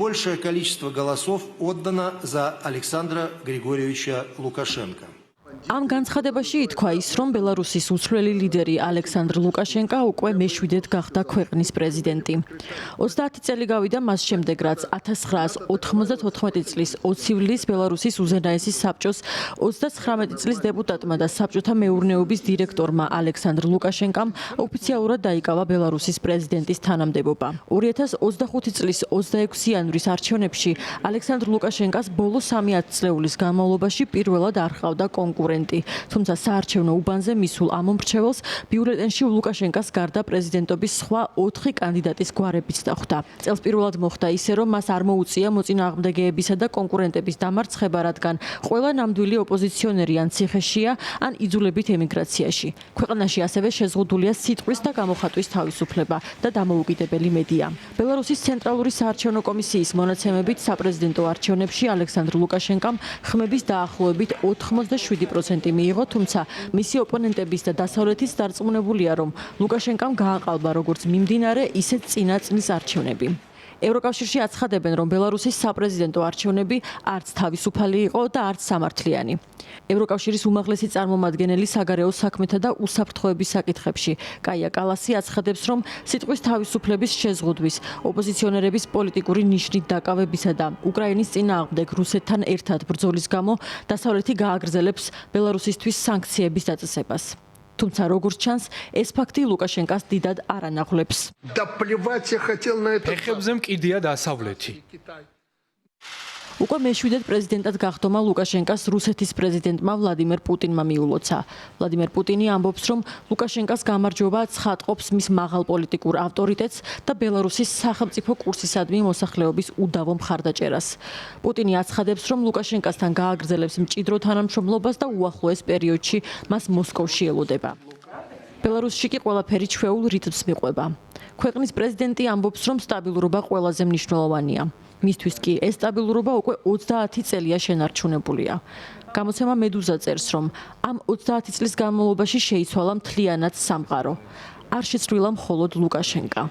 Большее количество голосов отдано за Александра Григорьевича Лукашенко. Ამ განცხადებაში ითქვა ის, რომ ბელარუსის უცვლელი ლიდერი ალექსანდრ ლუკაშენკა უკვე მეშვიდედ გახდა ქვეყნის პრეზიდენტი. 30 წელი გავიდა მას შემდეგ, რაც 1994 წლის 20 ივლისს ბელარუსის უზენაესი საბჭოს 39 წლის დეპუტატმა და საბჭოთა მეურნეობის დირექტორმა ალექსანდრ ლუკაშენკამ ოფიციალურად დაიკავა ბელარუსის პრეზიდენტის თანამდებობა. 2025 წლის 26 იანვრის არჩევნებში ალექსანდრ ლუკაშენკას ბოლო 3 ათწლეულის განმავლობაში პირველად არ ჰყავდა კონკურენტი. თუმცა საარჩევნო უბანზე მისულ ამ მომრჩეველს ბიულეტენში ლუკაშენკას გარდა პრეზიდენტობის სხვა 4 კანდიდატის გვარებიც დახვდა. წელს პირველად მოხდა ისე, რომ მას არ მოუწია მოწინააღმდეგეებისა და კონკურენტების დამარცხება, რადგან ყველა ნამდვილი ოპოზიციონერი ან ციხეშია, ან იძულებით ემიგრაციაში. ქვეყანაში ასევე შეზღუდულია სიტყვის და გამოხატვის თავისუფლება და დამოუკიდებელი მედია. ბელარუსის ცენტრალური საარჩევნო კომისიის მონაცემებით საპრეზიდენტო არჩევნებში ალექსანდრ ლუკაშენკამ ხმების დაახლოებით 87% მიიღო, თუმცა მისი ოპონენტების და დასავლეთის დარწმუნებულია, რომ ლუკაშენკამ გააყალბა როგორც მიმდინარე, ისე წინა წლის არჩევნები. ევროკავშირში აცხადებენ, რომ ბელარუსის საპრეზიდენტო არჩევნები არც თავისუფალი იყო და არც სამართლიანი. ევროკავშირის უმაღლესი წარმომადგენელი საგარეო საქმეთა და უსაფრთხოების საკითხებში კაია კალასი აცხადებს, რომ სიტყვის თავისუფლების შეზღუდვის, ოპოზიციონერების პოლიტიკური ნიშნით დაკავებისა და უკრაინის წინააღმდეგ რუსეთთან ერთად ბრძოლის გამო დასავლეთი გააგრძელებს ბელარუსისთვის სანქციების დაწესებას. თუმცა როგორც ჩანს, ეს ფაქტი ლუკაშენკას დიდად არ ანაღვლებს. ეხებზე მკიდია დასავლეთი. უკვე მეშვიდედ პრეზიდენტად გახდომა ლუკაშენკას რუსეთის პრეზიდენტმა ვლადიმერ პუტინმა მიულოცა. ვლადიმერ პუტინი ამბობს, რომ ლუკაშენკას გამარჯვება ცხადყოფს მის მაღალ პოლიტიკურ ავტორიტეტს და ბელარუსის სახელმწიფო კურსისადმი მოსახლეობის უდავო მხარდაჭერას. პუტინი აცხადებს, რომ ლუკაშენკასთან გააგრძელებს მჭიდრო თანამშრომლობას და უახლოეს პერიოდში მას მოსკოვში ელოდება. ბელარუსში კი ყველაფერი ჩვეულ რიტმს მიყვება. ქვეყნის პრეზიდენტი ამბობს, რომ სტაბილურობა ყველაზე მნიშვნელოვანია. მისთვის კი ეს სტაბილურობა უკვე 30 წელია შენარჩუნებულია. გამოცემა მედუზა წერს, რომ ამ 30 წლის განმავლობაში შეიცვალა მთლიანად სამყარო. არ შეცვლილა მხოლოდ ლუკაშენკა.